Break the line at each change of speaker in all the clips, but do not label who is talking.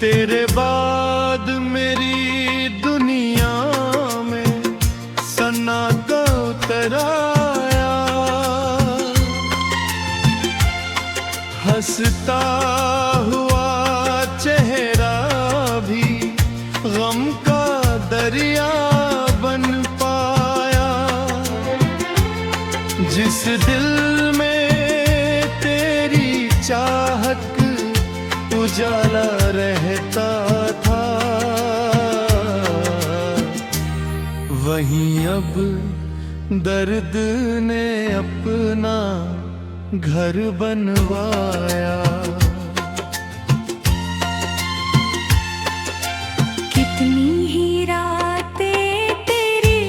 तेरे बाद मेरी दुनिया में सन्नाटा उतर आया। हंसता हुआ चेहरा भी गम का दरिया बन पाया। जिस दिल में तेरी चाहत उजाला रहता था, वहीं अब दर्द ने अपना घर बनवाया।
कितनी ही रातें तेरी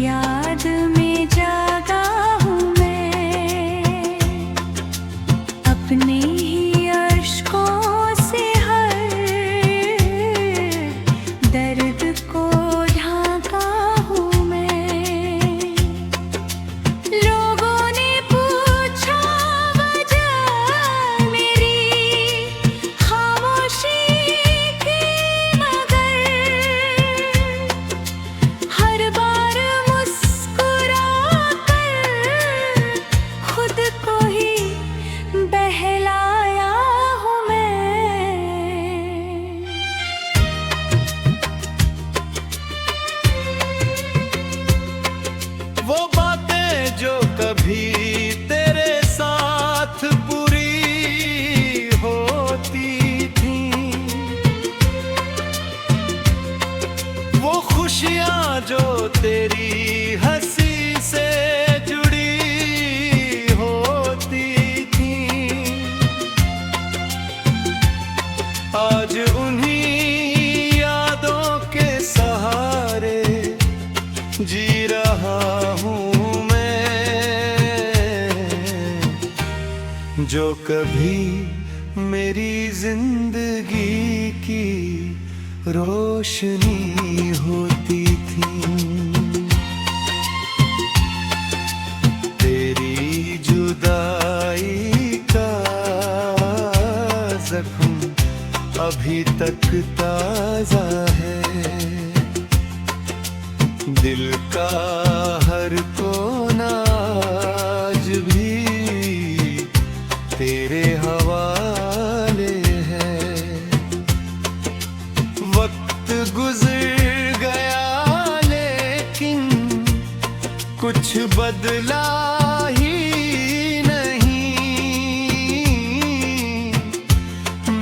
याद में जागा हूँ मैं। अपने ही अश्कों से हर दर्द को ढांका हूँ मैं। लोगों ने पूछा वजह मेरी खामोशी की, मगर हर बार मुस्कुरा कर खुद को ही बहलाया हूँ मैं।
वो बातें जो कभी तेरे साथ पूरी होती थीं, वो खुशियाँ जो तेरी हंसी से जुड़ी होती थीं, आज उन्हीं यादों के सहारे जी रहा हूँ मैं, जो कभी मेरी जिंदगी की रोशनी होती थी। तेरी जुदाई का जख्म अभी तक ताजा है। दिल का हर कोना आज भी तेरे हवाले है। वक्त गुजर गया लेकिन कुछ बदला ही नहीं।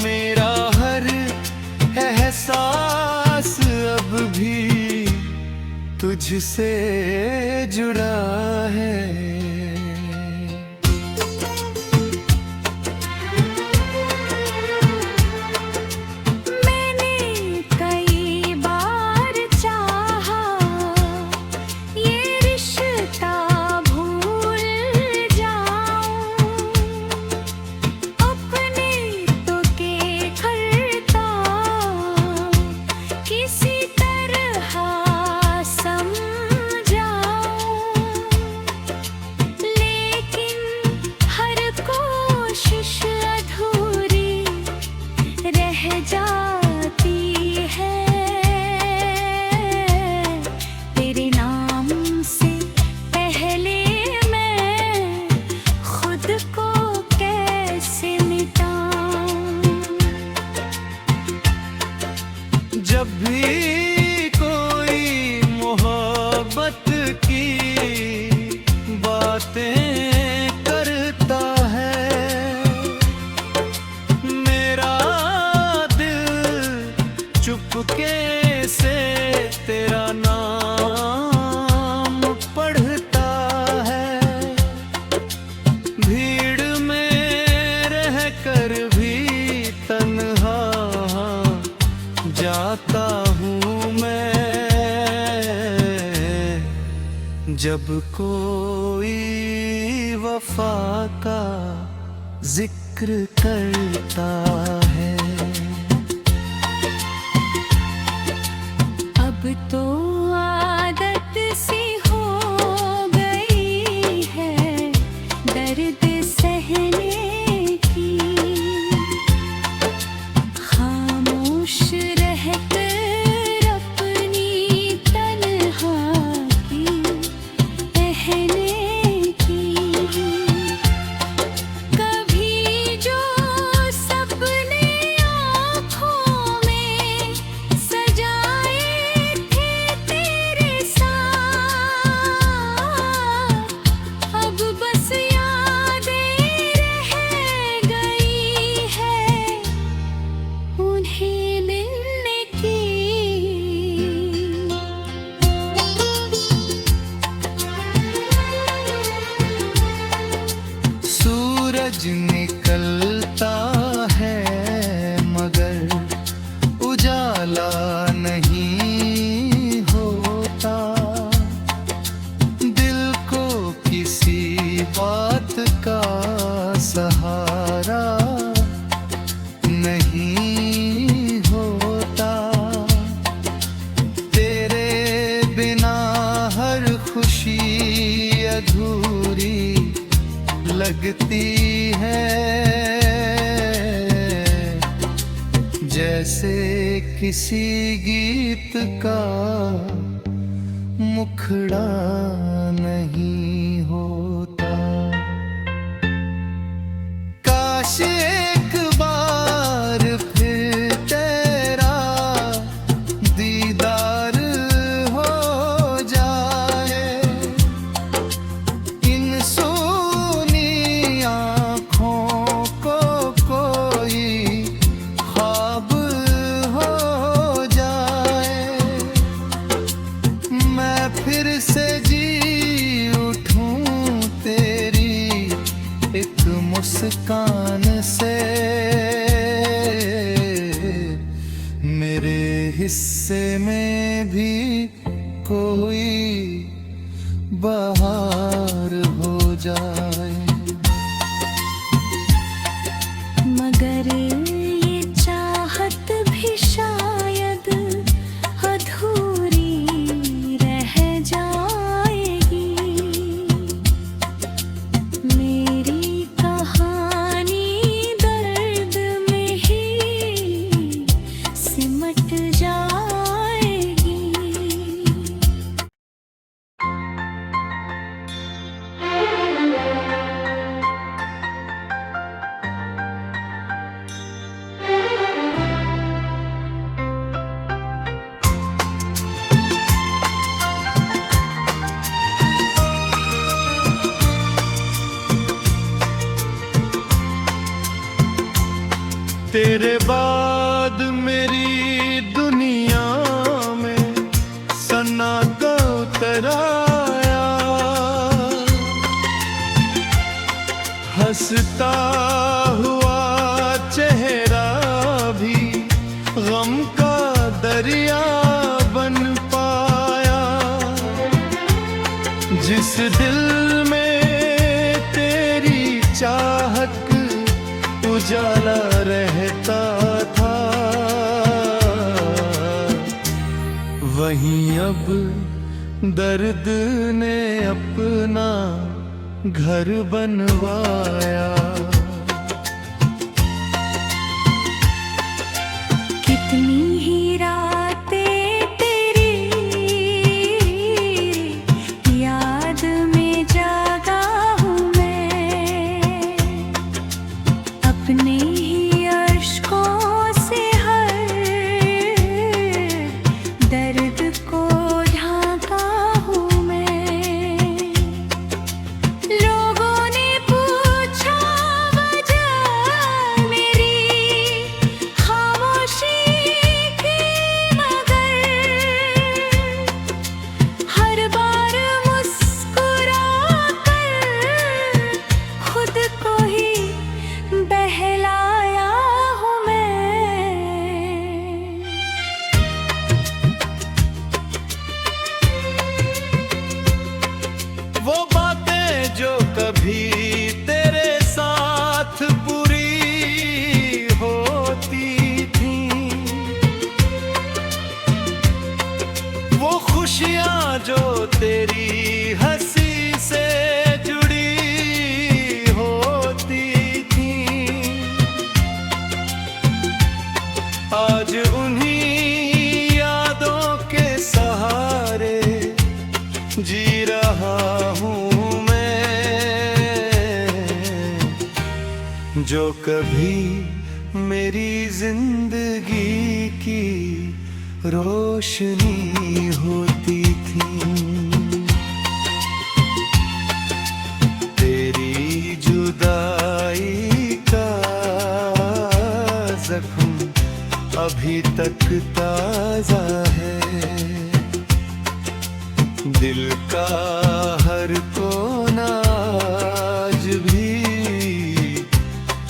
मेरा हर एहसास अब भी तुझसे जुड़ा है।
मैंने कई बार चाहा ये रिश्ता भूल जाऊं, अपने तो के करता किसी तरह लेकिन हर कोशिश अधूरी रह जाती है। तेरे नाम से पहले मैं खुद को कैसे मिटाऊं।
जब भी कोई मोहब्बत की बातें करता है, मेरा दिल चुपके से तेरा नाम पढ़ता है। भीड़ में रहकर भी तन्हा जाता हूँ मैं। जब कोई वफा का जिक्र करता है,
अब तो आदत सी हो गई है दर्द सहने की।
अधूरी लगती है, जैसे किसी गीत का मुखड़ा नहीं होता। काश एक बार फिर तेरा दीदार हो जाए, इन सूनी आँखों को कोई ख्वाब हो जाए, मैं फिर से जी उठूं तेरी एक मुस्कान से। मेरे हिस्से में भी कोई बहार हो जाए।
मगर ये चाहत भी शायद अधूरी रह जाएगी। मेरी कहानी दर्द में ही सिमट जाएगी।
तेरे बाद मेरी दुनिया में सन्नाटा उतर आया, हंसता हुआ चेहरा भी गम का दरिया बन पाया। जिस दिल में तेरी चाहत उजाला रहता था, वहीं अब दर्द ने अपना घर बनवाया।
कितनी ही रातें तेरी याद में जागा हूँ मैं, अपने ही अश्कों से हर दर्द को ढांका हूँ मैं। लोगों ने पूछा वजह मेरी खामोशी की, मगर हर बार मुस्कुरा कर खुद को ही बहलाया हूँ मैं।
वो बातें जो कभी तेरे साथ बुरी होती थीं, वो खुशियाँ जो तेरी हंसी से जुड़ी होती थीं, आज उन्हीं यादों के सहारे जी रहा हूँ मैं, जो कभी मेरी जिंदगी की रोशनी होती थी। तेरी जुदाई का जख्म अभी तक ताजा है, दिल का हर कोना आज भी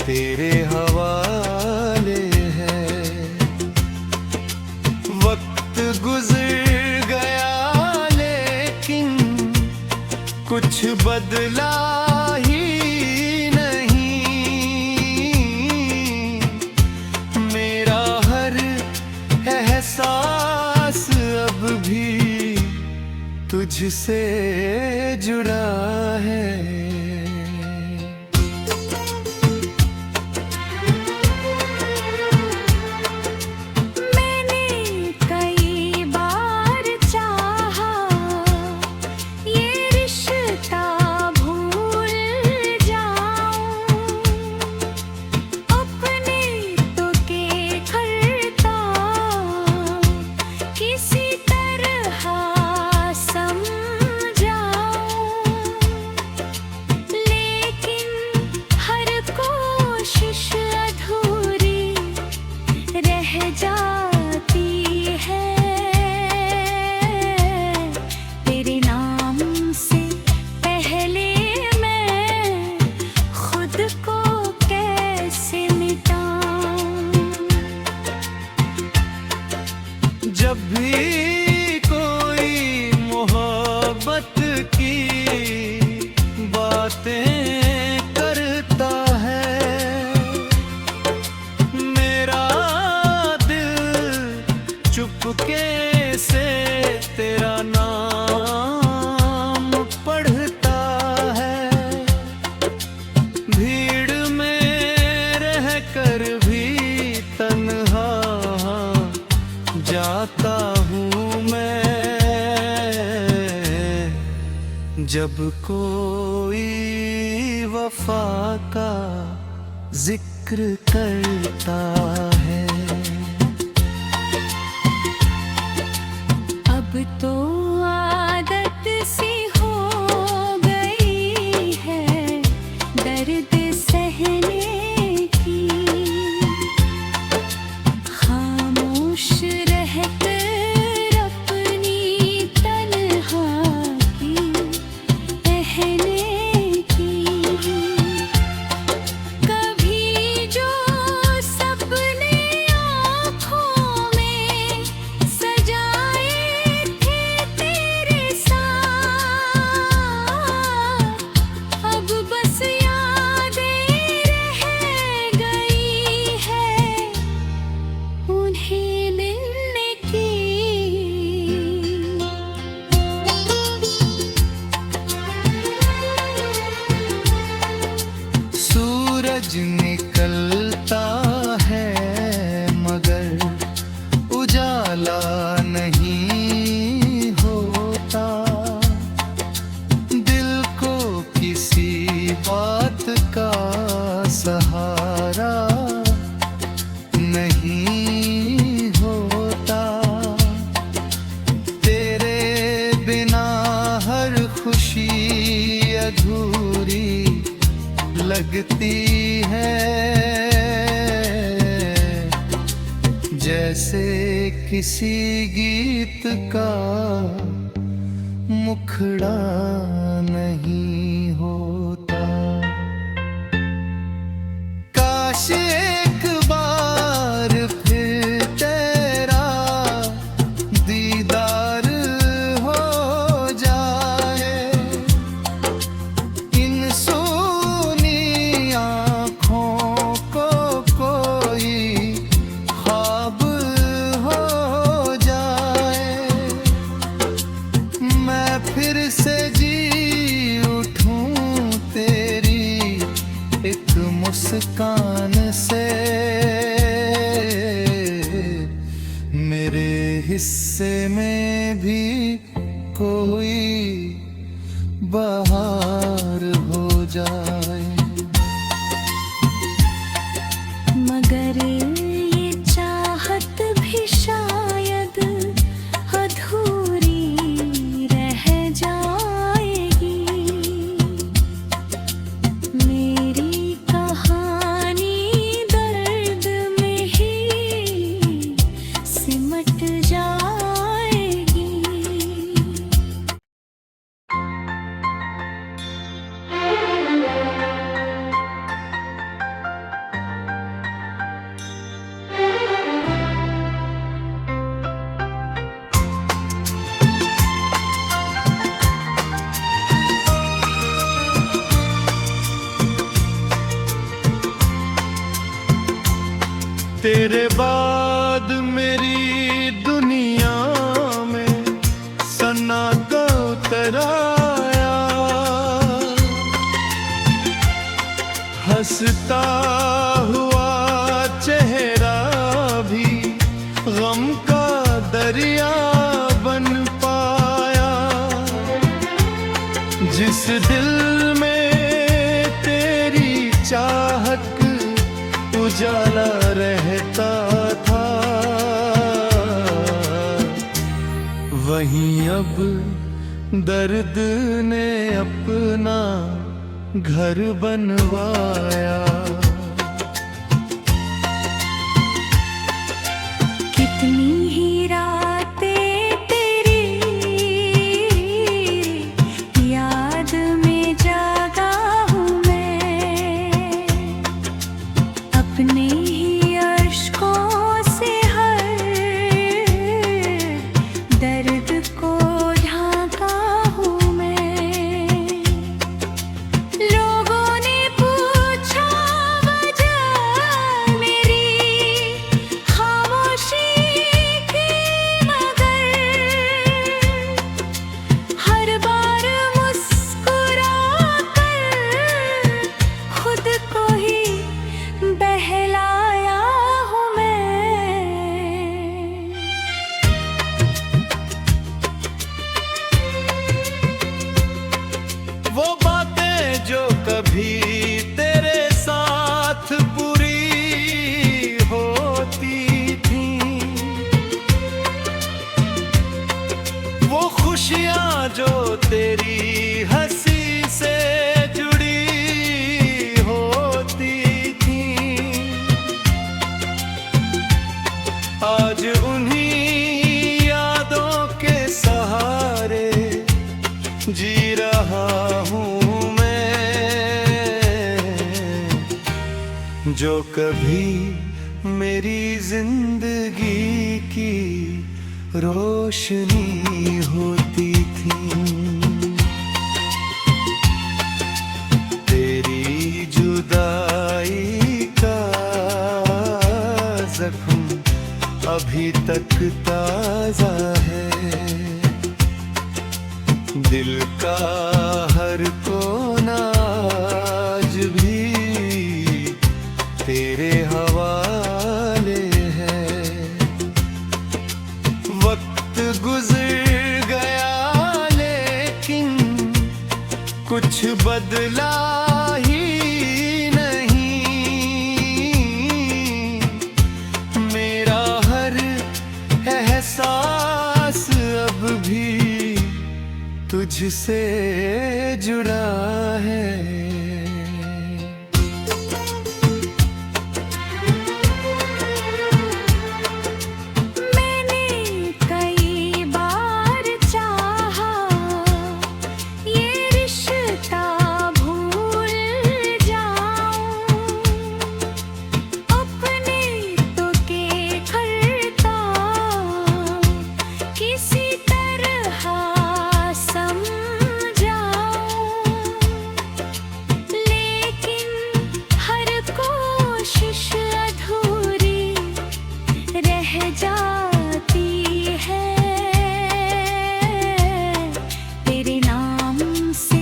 तेरे हवाले है। वक्त गुजर गया लेकिन कुछ बदला ही नहीं, मेरा हर एहसास अब भी तुझसे जुड़ा है।
मैंने कई बार चाहा ये रिश्ता भूल जाऊं, अपने तो के करता किसी तरह समझाऊं, लेकिन हर कोशिश अधूरी रह जाती है। तेरे नाम से पहले मैं खुद को कैसे मिटाऊं।
जब भी कोई मोहब्बत की बातें करता है, मेरा दिल चुपके से तेरा नाम पढ़ता है। भीड़ में रहकर भी तन्हा जाता हूँ मैं। जब कोई वफा का जिक्र करता है,
अब तो आदत सी हो गई है दर्द सहने की। खामोश रहकर अपनी तन्हाई कहने की। कभी जो सपने आँखों में सजाए थे तेरे साथ, अब बस यादें रह गई है उन्हें मिलने की।
सूरज निकलता है मगर उजाला नहीं होता। दिल को किसी बात का सहारा नहीं होता। तेरे बिना हर खुशी अधूरी लगती है। जैसे किसी गीत का मुखड़ा नहीं होता। काश एक बार फिर तेरा दीदार हो जाए। इन सूनी आँखों को कोई ख्वाब हो जाए। मैं फिर से जी उठूं तेरी एक मुस्कान से। मेरे हिस्से में भी कोई बहार हो जाए।
मगर ये चाहत भी शायद अधूरी रह जाएगी। मेरी कहानी दर्द में ही सिमट जाएगी।
तेरे बाद मेरी दुनिया में सन्नाटा उतर आया, हंसता हुआ चेहरा भी गम का दरिया बन पाया। जिस दिल में तेरी चाहत उजाला रहता था, वहीं अब दर्द ने अपना घर बनवाया।
कितनी ही रातें तेरी याद में जागा हूँ मैं, अपने ही अश्कों से हर दर्द को ढाका हूँ मैं। लोगों ने पूछा वजह मेरी खामोशी की, मगर हर बार मुस्कुरा कर खुद को ही बहलाया हूँ मैं।
वो बातें जो कभी तेरे साथ बुरी होती थीं, वो खुशियाँ जो तेरी हंसी से जुड़ी होती थीं, आज उन्हीं यादों के सहारे जी रहा हूँ मैं, जो कभी मेरी जिंदगी की रोशनी होती थी। तेरी जुदाई का जख्म अभी तक ताजा है, दिल का हर कोना आज भी तेरे हवाले है। वक्त गुजर गया लेकिन कुछ बदला ही नहीं, मेरा हर एहसास अब भी तुझसे जुड़ा है।
मैंने कई बार चाहा ये रिश्ता भूल जाऊं, अपने तो के करता किसी तरह लेकिन हर कोशिश अधूरी रह जाती है। तेरे नाम से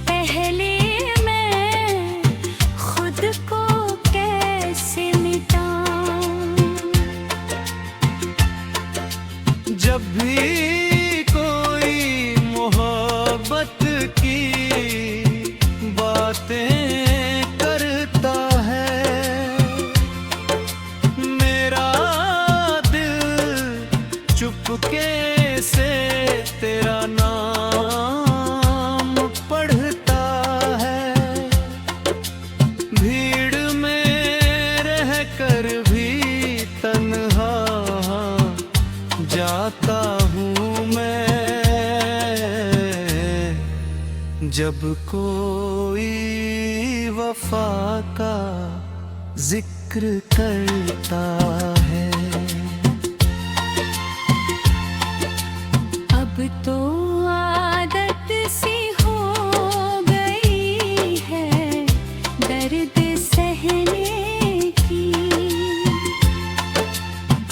पहले मैं खुद को कैसे मिटाऊं।
जब भी कोई मोहब्बत की बातें करता है, मेरा दिल चुपके से तेरा नाम पढ़ता है। भीड़ में रह कर भी तन्हा जाता हूँ मैं, जब कोई वफा का जिक्र करता है।
अब तो आदत सी हो गई है दर्द सहने की,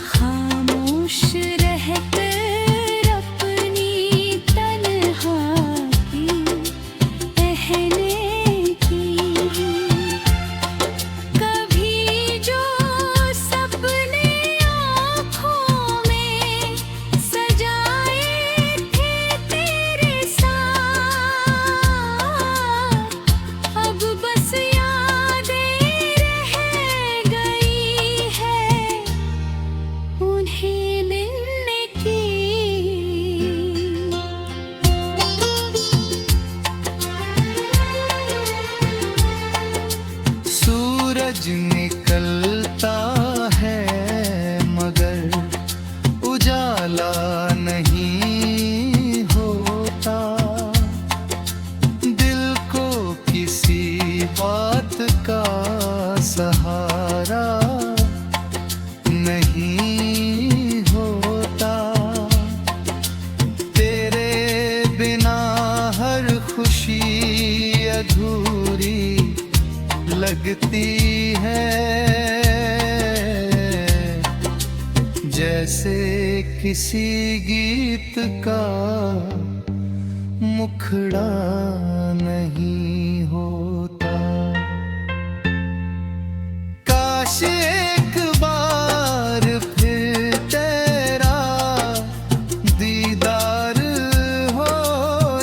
खामोश रहकर अपनी तन्हाई
अधूरी लगती है, जैसे किसी गीत का मुखड़ा नहीं होता। काश एक बार फिर तेरा दीदार हो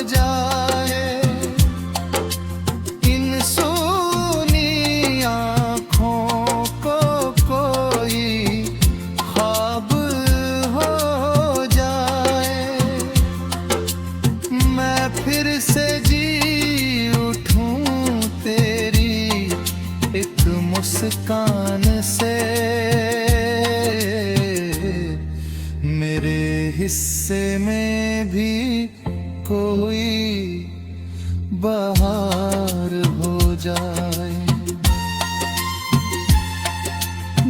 जाए, इन सूनी आँखों को कोई ख्वाब हो जाए, मैं फिर से जी उठूं तेरी एक मुस्कान से। मेरे हिस्से में भी कोई बहार हो जाए।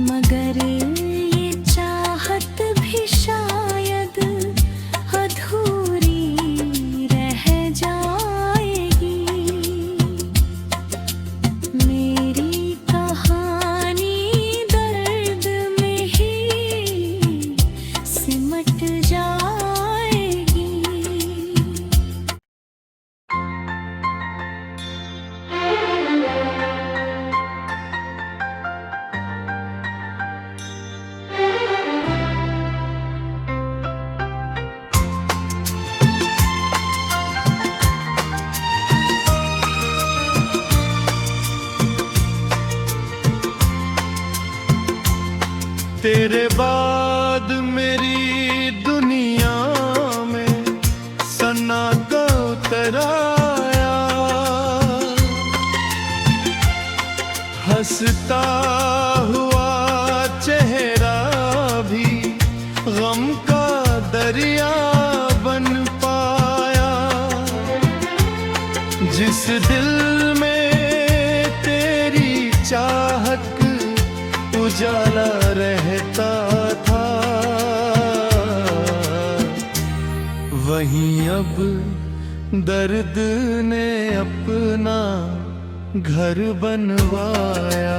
मगर ये चाहत भी शायद अधूरी रह जाएगी। मेरी कहानी दर्द में ही सिमट जाएगी।
तेरे बाद मेरी दुनिया में सन्नाटा उतर आया, हंसता हुआ चेहरा भी गम का दरिया बन पाया। जिस दिल में तेरी चाहत उजाला रहता था, वहीं अब दर्द ने अपना घर बनवाया।